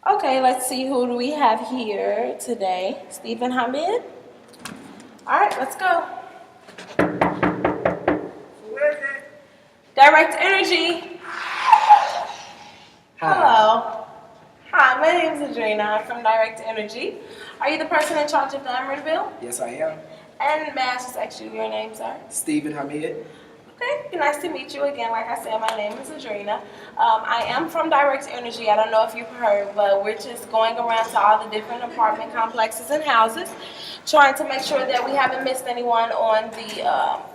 Okay, let's see who do we have here today. Stephen Hamid. All right, let's go. Direct Energy. Hi. Hello. Hi, my name is Adrena. I'm from Direct Energy. Are you the person in charge of the Emerald Bill? Yes, I am. And may I just ask you your name, sir? Stephen Hamid. Okay, nice to meet you again. Like I said, my name is Adrena. I am from Direct Energy. I don't know if you've heard, but we're just going around to all the different apartment complexes and houses, trying to make sure that we haven't missed anyone on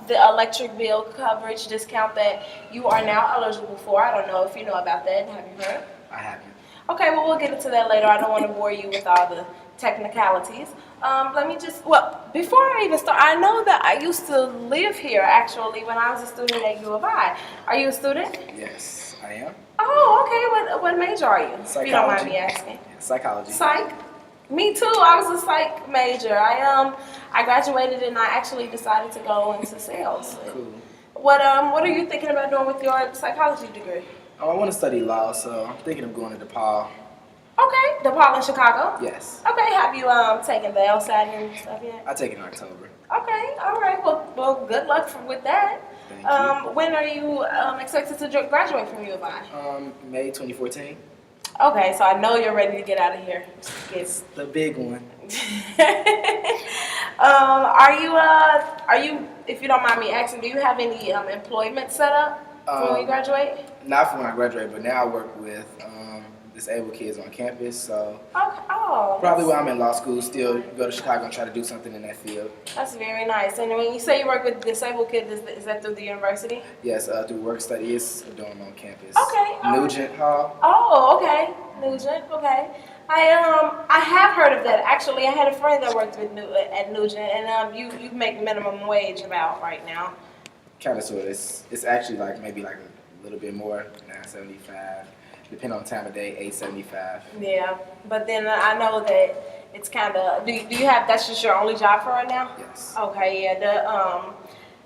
the electric bill coverage discount that you are now eligible for. I don't know if you know about that. Have you heard? I haven't. Okay, well, we'll get into that later. I don't want to bore you with all the technicalities. Let me just, well, before I even start, I know that I used to live here, actually, when I was a student at U of I. Are you a student? Yes, I am. Oh, okay. What major are you? Psychology. If you don't mind me asking. Psychology. Psych? Me too. I was a psych major. I graduated and I actually decided to go into sales. Cool. What are you thinking about doing with your psychology degree? Oh, I want to study law, so I'm thinking of going to DePaul. Okay, DePaul in Chicago? Yes. Okay, have you taken the LSAT and stuff yet? I take it in October. Okay, all right. Well, good luck with that. Thank you. When are you expected to graduate from U of I? May 2014. Okay, so I know you're ready to get out of here. It's the big one. Are you? If you don't mind me asking, do you have any employment set up for when you graduate? Not for when I graduate, but now I work with disabled kids on campus, so Okay. Oh. probably while I'm in law school, still go to Chicago and try to do something in that field. That's very nice. And when you say you work with disabled kids, is that through the university? Yes, through work studies, doing on campus. Okay. Nugent Hall. Oh, okay. Nugent. Okay. I have heard of that. Actually, I had a friend that worked with at Nugent, and you make minimum wage about right now. Kind of, sort of. It's actually maybe a little bit more, $9.75. Depending on the time of day, $8.75. Yeah, but then I know that it's kind of. Do you have that's just your only job for right now? Yes. Okay. Yeah.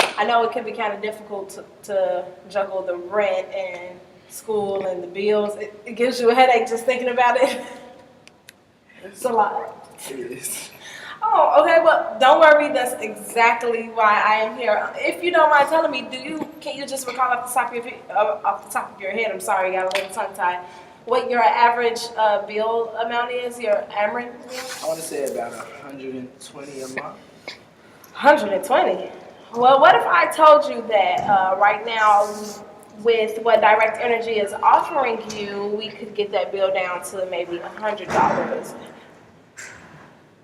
I know it can be kind of difficult to juggle the rent and school and the bills. It gives you a headache just thinking about it. It's a lot. It is. Oh, okay. Well, don't worry. That's exactly why I am here. If you don't mind telling me, can you just recall off the top of your head? I'm sorry, I got a little tongue tied. What your average bill amount is? Your Ameren bill? I want to say about $120 a month. 120. Well, what if I told you that right now, with what Direct Energy is offering you, we could get that bill down to maybe $100?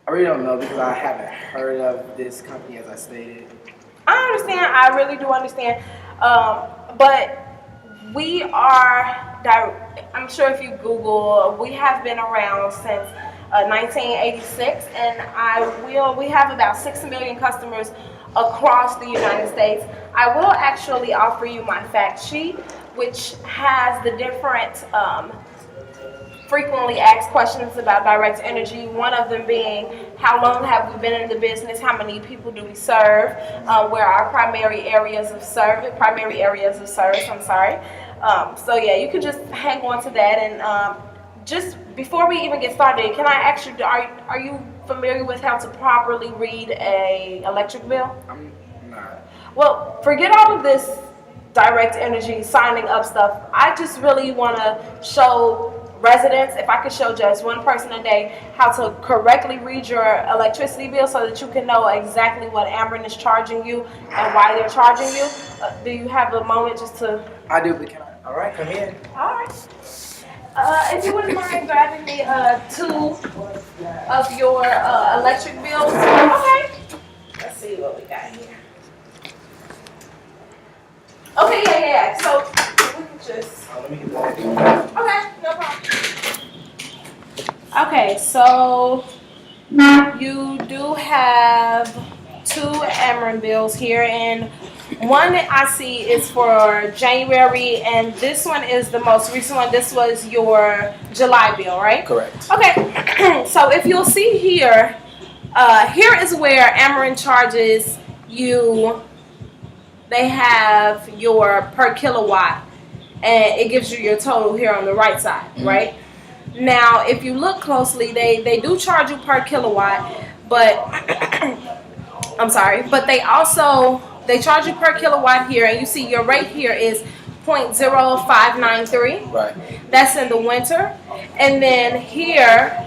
I really don't know because I haven't heard of this company, as I stated. I understand. I really do understand. But we are, I'm sure if you Google, we have been around since 1986, and we have about 6 million customers across the United States. I will actually offer you my fact sheet, which has the different frequently asked questions about Direct Energy. One of them being, how long have we been in the business? How many people do we serve? Where are our primary areas of service? I'm sorry. So yeah, you can just hang on to that. And just before we even get started, can I ask you, are you familiar with how to properly read a electric bill? I'm not. Well, forget all of this Direct Energy signing up stuff. I just really want to show residents, if I could show just one person a day how to correctly read your electricity bill so that you can know exactly what Ameren is charging you and why they're charging you. Do you have a moment just to? I do, but can I? All right, come in. All right. If you wouldn't mind grabbing me two of your electric bills. Okay. Let's see what we got here. Okay, yeah. So we can just. Let me get that. Okay, no problem. Okay, so you do have two Ameren bills here, and one I see is for January, and this one is the most recent one. This was your July bill, right? Correct. Okay, so if you'll see here, here is where Ameren charges you. They have your per kilowatt, and it gives you your total here on the right side, right? Now, if you look closely, they do charge you per kilowatt, but I'm sorry, but they charge you per kilowatt here, and you see your rate here is 0.0593. Right. That's in the winter, and then here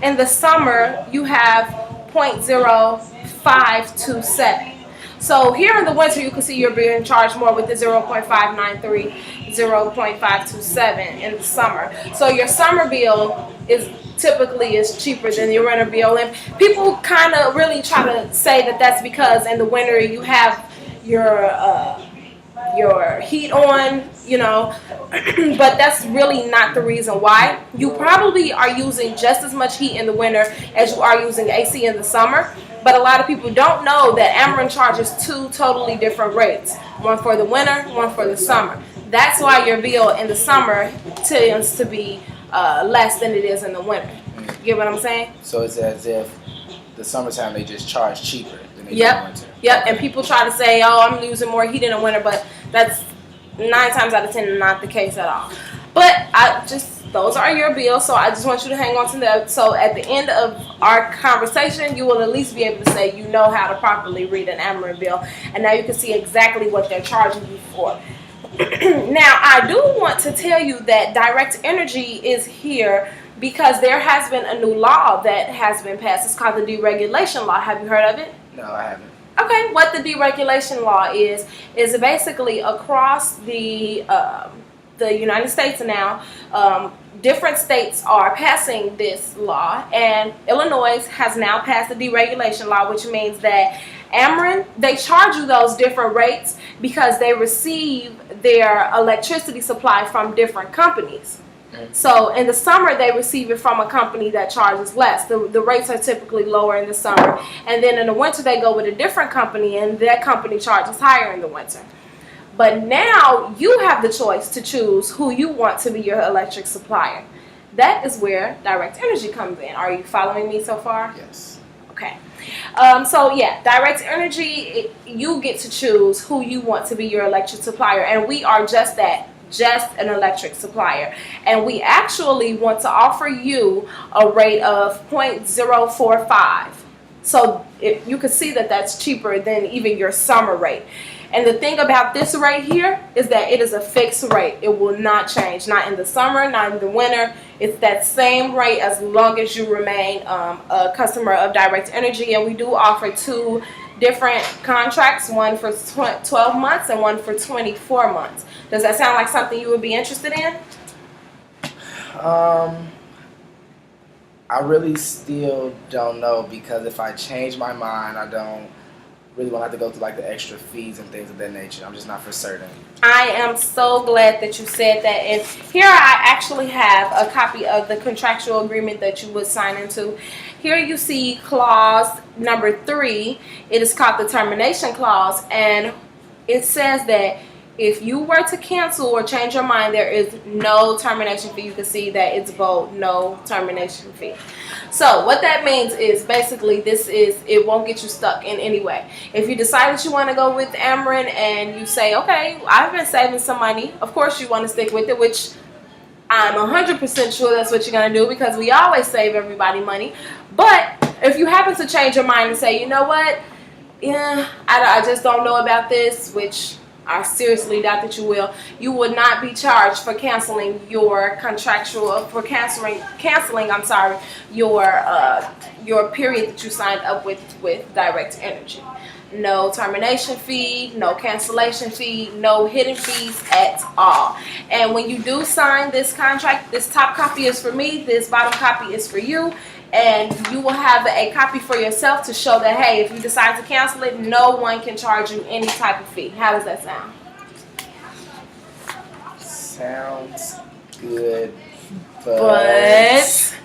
in the summer you have 0.0527. So here in the winter, you can see you're being charged more with the 0.593, 0.527 in the summer. So your summer bill is typically cheaper than your winter bill. And people kind of really try to say that that's because in the winter you have your heat on, you know, but that's really not the reason why. You probably are using just as much heat in the winter as you are using AC in the summer. But a lot of people don't know that Ameren charges two totally different rates. One for the winter, one for the summer. That's why your bill in the summer tends to be less than it is in the winter. You get what I'm saying? So it's as if the summertime they just charge cheaper than they do in the winter. Yep, and people try to say, oh, I'm using more heat in the winter, but that's 9 times out of 10 not the case at all. But those are your bills, so I just want you to hang on to that. So at the end of our conversation, you will at least be able to say you know how to properly read an Ameren bill, and now you can see exactly what they're charging you for. Now, I do want to tell you that Direct Energy is here because there has been a new law that has been passed. It's called the deregulation law. Have you heard of it? No, I haven't. Okay, what the deregulation law is basically across the United States now, different states are passing this law, and Illinois has now passed the deregulation law, which means that Ameren, they charge you those different rates because they receive their electricity supply from different companies. So in the summer, they receive it from a company that charges less. The rates are typically lower in the summer. And then in the winter, they go with a different company, and that company charges higher in the winter. But now you have the choice to choose who you want to be your electric supplier. That is where Direct Energy comes in. Are you following me so far? Yes. Okay. So yeah, Direct Energy, you get to choose who you want to be your electric supplier. And we are just that. Just an electric supplier, and we actually want to offer you a rate of 0.045. So you can see that that's cheaper than even your summer rate. And the thing about this rate here is that it is a fixed rate. It will not change, not in the summer, not in the winter. It's that same rate as long as you remain a customer of Direct Energy. And we do offer 2 different contracts, one for 12 months and one for 24 months. Does that sound like something you would be interested in? I really still don't know, because if I change my mind, I don't really want to have to go through like the extra fees and things of that nature. I'm just not for certain. I am so glad that you said that. And here I actually have a copy of the contractual agreement that you would sign into. Here you see clause number 3. It is called the termination clause, and it says that if you were to cancel or change your mind, there is no termination fee. You can see that it's bold, no termination fee. So what that means is basically it won't get you stuck in any way. If you decide that you want to go with Ameren and you say, okay, I've been saving some money, of course you want to stick with it, which I'm 100% sure that's what you're going to do, because we always save everybody money. But if you happen to change your mind and say, you know what, yeah, I just don't know about this, which I seriously doubt that you will. You will not be charged for canceling your your period that you signed up with Direct Energy. No termination fee, no cancellation fee, no hidden fees at all. And when you do sign this contract, this top copy is for me, this bottom copy is for you. And you will have a copy for yourself to show that, hey, if you decide to cancel it, no one can charge you any type of fee. How does that sound? Sounds good, But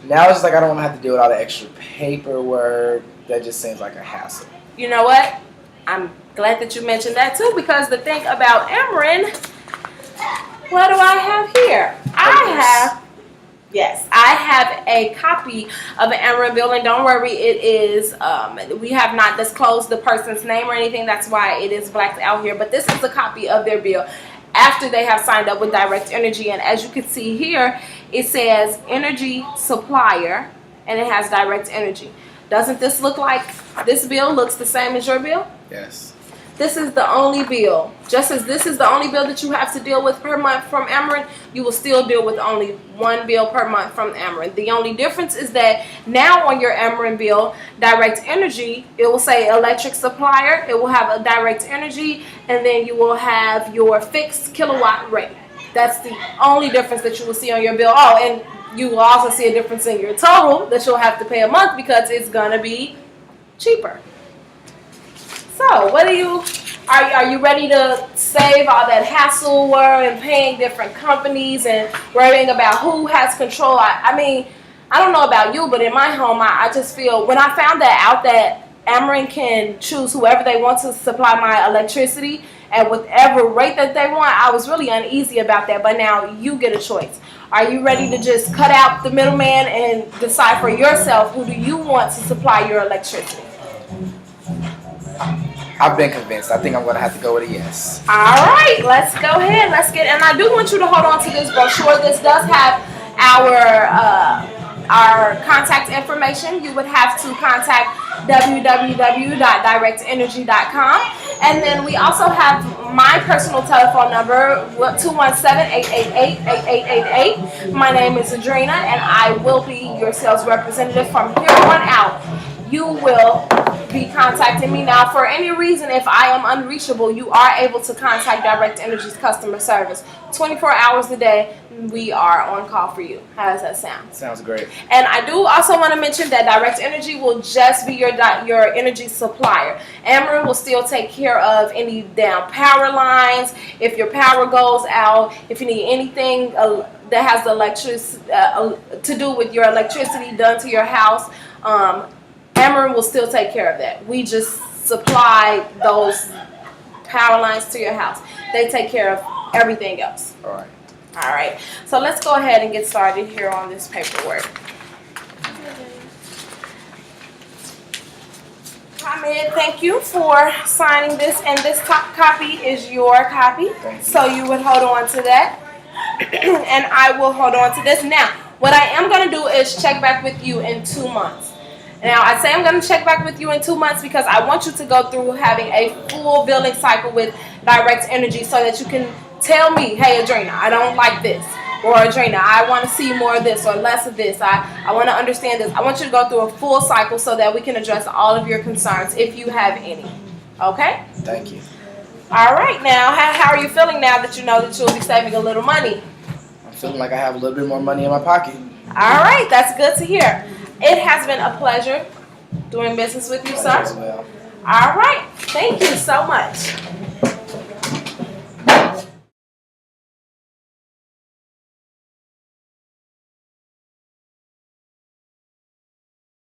now it's just like I don't want to have to deal with all the extra paperwork. That just seems like a hassle. You know what? I'm glad that you mentioned that too, because the thing about Ameren, what do I have here? Yes, I have a copy of an Ameren bill, and don't worry, it is, we have not disclosed the person's name or anything. That's why it is blacked out here, but this is a copy of their bill. after they have signed up with Direct Energy. And as you can see here, it says energy supplier, and it has Direct Energy. Doesn't this look like this bill looks the same as your bill? Yes. This is the only bill. Just as this is the only bill that you have to deal with per month from Ameren, you will still deal with only one bill per month from Ameren. The only difference is that now on your Ameren bill, Direct Energy, it will say electric supplier, it will have a Direct Energy, and then you will have your fixed kilowatt rate. That's the only difference that you will see on your bill. Oh, and you will also see a difference in your total that you'll have to pay a month because it's going to be cheaper. So, what are you ready to save all that hassle and paying different companies and worrying about who has control? I mean, I don't know about you, but in my home, I just feel when I found that out that Ameren can choose whoever they want to supply my electricity at whatever rate that they want, I was really uneasy about that. But now you get a choice. Are you ready to just cut out the middleman and decide for yourself who do you want to supply your electricity? I've been convinced. I think I'm going to have to go with a yes. All right, let's go ahead. And I do want you to hold on to this brochure. This does have our contact information. You would have to contact www.directenergy.com. And then we also have my personal telephone number, 217-888-8888. My name is Adrena, and I will be your sales representative from here on out. You will be contacting me. Now, for any reason, if I am unreachable, you are able to contact Direct Energy's customer service. 24 hours a day, we are on call for you. How does that sound? Sounds great. And I do also want to mention that Direct Energy will just be your energy supplier. Ameren will still take care of any down power lines, if your power goes out, if you need anything that has to do with your electricity done to your house. Ameren will still take care of that. We just supply those power lines to your house. They take care of everything else. All right. All right. So let's go ahead and get started here on this paperwork. Ahmed, thank you for signing this, and this top copy is your copy. Thank you. So you would hold on to that, and I will hold on to this. Now, what I am going to do is check back with you in 2 months. Now, I say I'm going to check back with you in 2 months because I want you to go through having a full billing cycle with Direct Energy so that you can tell me, hey, Adrena, I don't like this. Or, Adrena, I want to see more of this or less of this. I want to understand this. I want you to go through a full cycle so that we can address all of your concerns if you have any. Okay? Thank you. All right. Now, how are you feeling now that you know that you'll be saving a little money? I'm feeling like I have a little bit more money in my pocket. All right. That's good to hear. It has been a pleasure doing business with you, sir. As well. All right. Thank you so much.